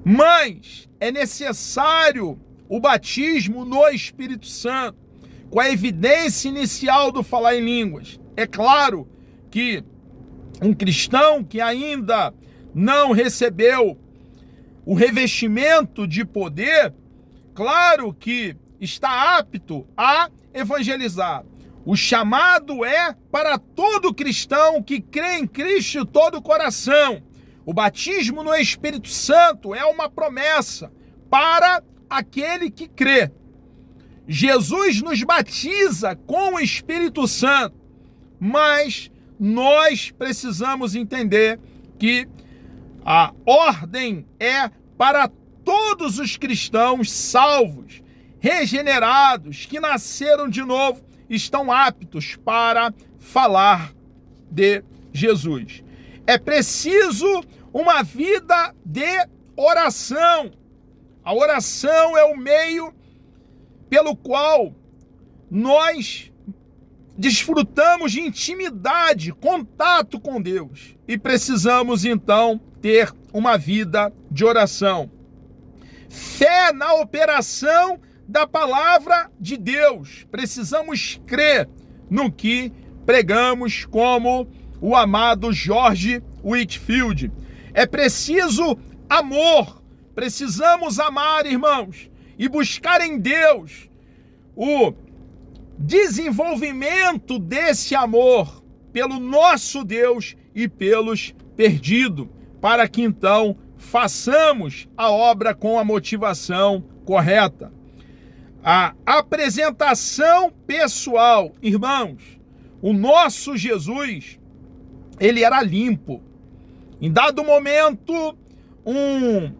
Speaker 1: Mas é necessário o batismo no Espírito Santo, com a evidência inicial do falar em línguas. É claro que um cristão que ainda não recebeu o revestimento de poder, claro que está apto a evangelizar. O chamado é para todo cristão que crê em Cristo de todo o coração. O batismo no Espírito Santo é uma promessa para aquele que crê. Jesus nos batiza com o Espírito Santo, mas nós precisamos entender que a ordem é para todos os cristãos salvos, regenerados, que nasceram de novo, estão aptos para falar de Jesus. É preciso uma vida de oração. A oração é o meio pelo qual nós desfrutamos de intimidade, contato com Deus. E precisamos, então, ter uma vida de oração. Fé na operação da palavra de Deus. Precisamos crer no que pregamos, como o amado George Whitefield. É preciso amor. Precisamos amar, irmãos, e buscar em Deus o desenvolvimento desse amor pelo nosso Deus e pelos perdidos, para que então façamos a obra com a motivação correta. A apresentação pessoal, irmãos, o nosso Jesus, ele era limpo. Em dado momento, um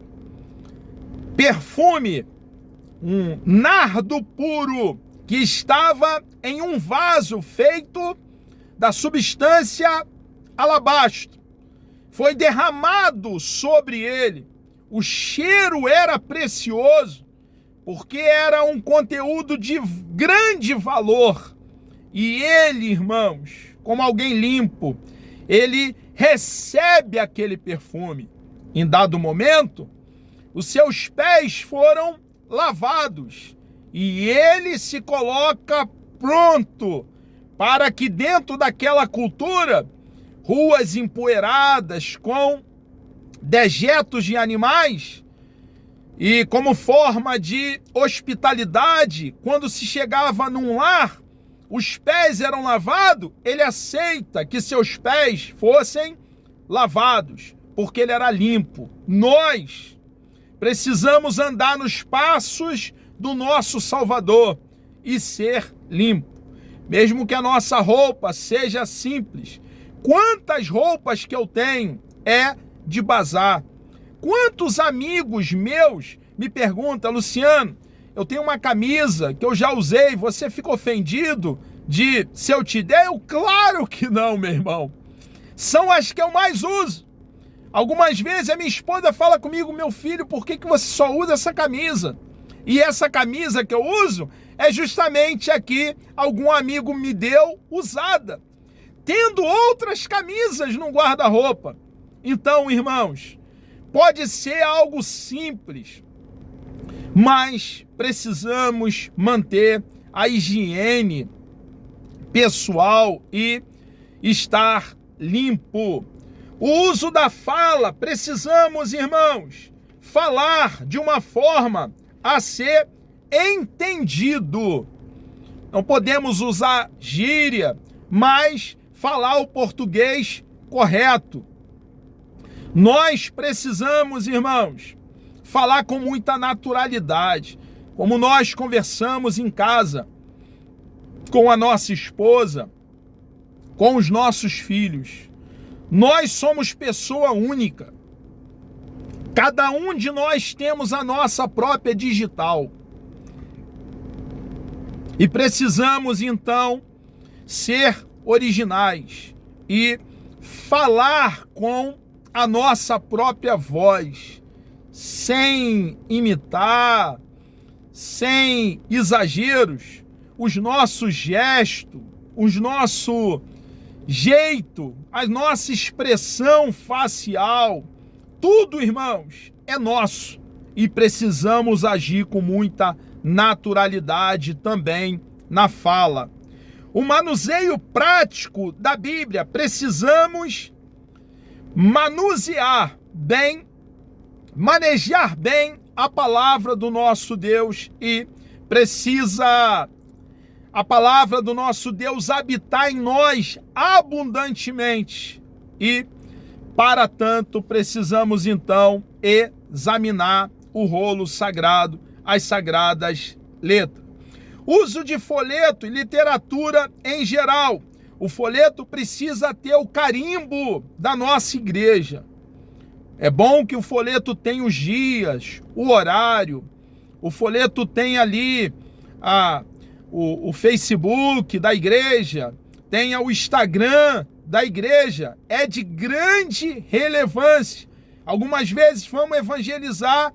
Speaker 1: perfume, um nardo puro, que estava em um vaso feito da substância alabastro, foi derramado sobre ele. O cheiro era precioso, porque era um conteúdo de grande valor. E ele, irmãos, como alguém limpo, ele recebe aquele perfume. Em dado momento, os seus pés foram lavados e ele se coloca pronto para que dentro daquela cultura, ruas empoeiradas com dejetos de animais, e como forma de hospitalidade, quando se chegava num lar, os pés eram lavados, ele aceita que seus pés fossem lavados, porque ele era limpo. Nós precisamos andar nos passos do nosso Salvador e ser limpo. Mesmo que a nossa roupa seja simples. Quantas roupas que eu tenho é de bazar? Quantos amigos meus me perguntam: Luciano, eu tenho uma camisa que eu já usei, você fica ofendido se eu te der? Claro que não, meu irmão. São as que eu mais uso. Algumas vezes a minha esposa fala comigo: meu filho, por que você só usa essa camisa? E essa camisa que eu uso é justamente a que algum amigo me deu usada, tendo outras camisas no guarda-roupa. Então, irmãos, pode ser algo simples, mas precisamos manter a higiene pessoal e estar limpo. O uso da fala, precisamos, irmãos, falar de uma forma a ser entendido. Não podemos usar gíria, mas falar o português correto. Nós precisamos, irmãos, falar com muita naturalidade, como nós conversamos em casa, com a nossa esposa, com os nossos filhos. Nós somos pessoa única. Cada um de nós temos a nossa própria digital. E precisamos, então, ser originais e falar com a nossa própria voz, sem imitar, sem exageros, os nossos gestos, o nosso jeito, a nossa expressão facial, tudo, irmãos, é nosso e precisamos agir com muita naturalidade também na fala. O manuseio prático da Bíblia, precisamos manusear bem, manejar bem a palavra do nosso Deus e precisa a palavra do nosso Deus habitar em nós abundantemente e, para tanto, precisamos então examinar o rolo sagrado, as sagradas letras. Uso de folheto e literatura em geral. O folheto precisa ter o carimbo da nossa igreja. É bom que o folheto tenha os dias, o horário. O folheto tem ali o Facebook da igreja, tenha o Instagram da igreja. É de grande relevância. Algumas vezes vamos evangelizar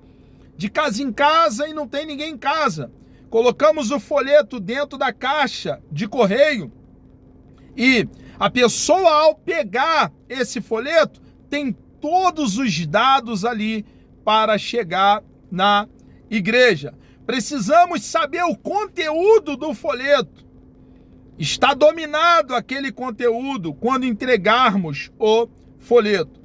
Speaker 1: de casa em casa e não tem ninguém em casa. Colocamos o folheto dentro da caixa de correio e a pessoa, ao pegar esse folheto, tem todos os dados ali para chegar na igreja. Precisamos saber o conteúdo do folheto. Está dominado aquele conteúdo quando entregarmos o folheto.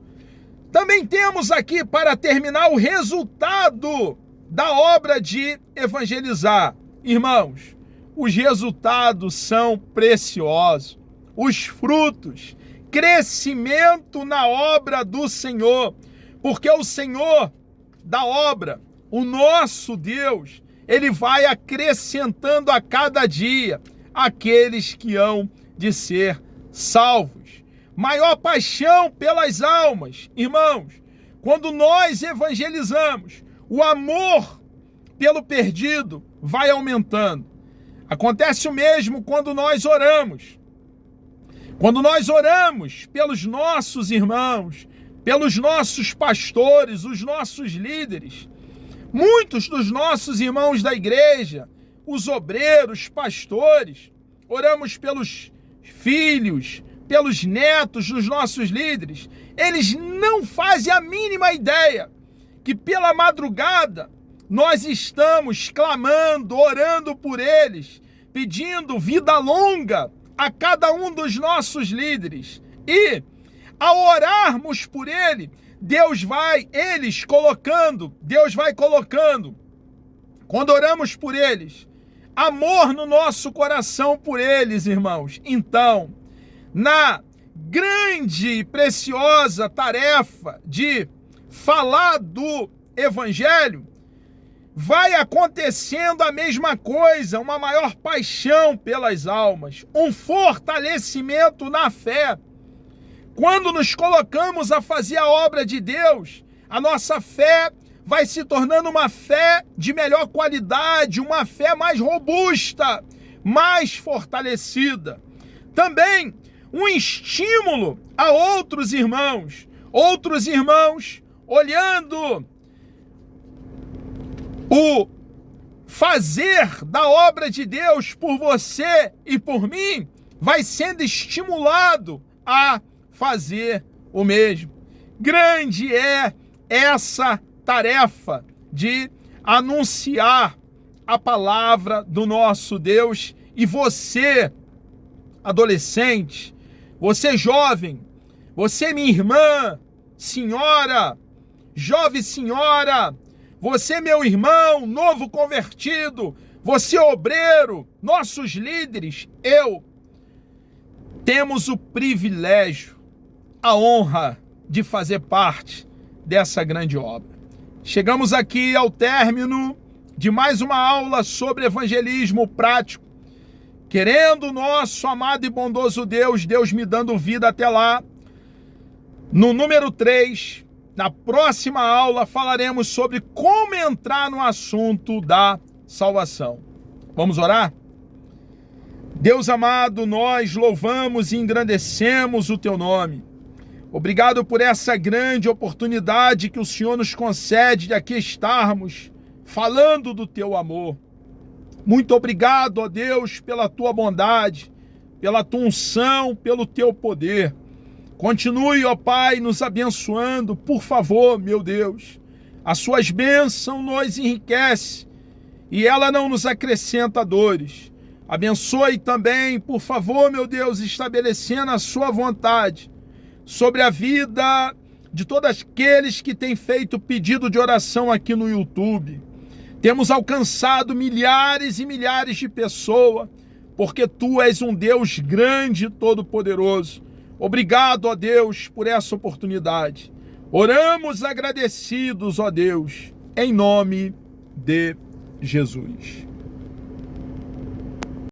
Speaker 1: Também temos aqui, para terminar, o resultado da obra de evangelizar. Irmãos, os resultados são preciosos. Os frutos, crescimento na obra do Senhor, porque o Senhor da obra, o nosso Deus, Ele vai acrescentando a cada dia aqueles que hão de ser salvos. Maior paixão pelas almas. Irmãos, quando nós evangelizamos, o amor pelo perdido vai aumentando. Acontece o mesmo quando nós oramos. Quando nós oramos pelos nossos irmãos, pelos nossos pastores, os nossos líderes, muitos dos nossos irmãos da igreja, os obreiros, pastores, oramos pelos filhos, pelos netos dos nossos líderes, eles não fazem a mínima ideia que pela madrugada nós estamos clamando, orando por eles, pedindo vida longa a cada um dos nossos líderes. E ao orarmos por ele, Deus vai colocando, quando oramos por eles, amor no nosso coração por eles, irmãos. Então, na grande e preciosa tarefa de falar do Evangelho, vai acontecendo a mesma coisa, uma maior paixão pelas almas, um fortalecimento na fé. Quando nos colocamos a fazer a obra de Deus, a nossa fé vai se tornando uma fé de melhor qualidade, uma fé mais robusta, mais fortalecida. Também um estímulo a outros irmãos olhando o fazer da obra de Deus por você e por mim, vai sendo estimulado a fazer o mesmo. Grande é essa tarefa de anunciar a palavra do nosso Deus. E você, adolescente, você jovem, você minha irmã, senhora, jovem senhora, você meu irmão, novo convertido, você obreiro, nossos líderes, temos o privilégio, a honra de fazer parte dessa grande obra. Chegamos aqui ao término de mais uma aula sobre evangelismo prático. Querendo o nosso amado e bondoso Deus me dando vida até lá. No número 3, na próxima aula, falaremos sobre como entrar no assunto da salvação. Vamos orar? Deus amado, nós louvamos e engrandecemos o teu nome. Obrigado por essa grande oportunidade que o Senhor nos concede de aqui estarmos falando do teu amor. Muito obrigado, ó Deus, pela tua bondade, pela tua unção, pelo teu poder. Continue, ó Pai, nos abençoando, por favor, meu Deus. As suas bênçãos nos enriquecem e ela não nos acrescenta dores. Abençoe também, por favor, meu Deus, estabelecendo a sua vontade sobre a vida de todos aqueles que têm feito pedido de oração aqui no YouTube. Temos alcançado milhares e milhares de pessoas, porque Tu és um Deus grande e todo-poderoso. Obrigado, ó Deus, por essa oportunidade. Oramos agradecidos, ó Deus, em nome de Jesus.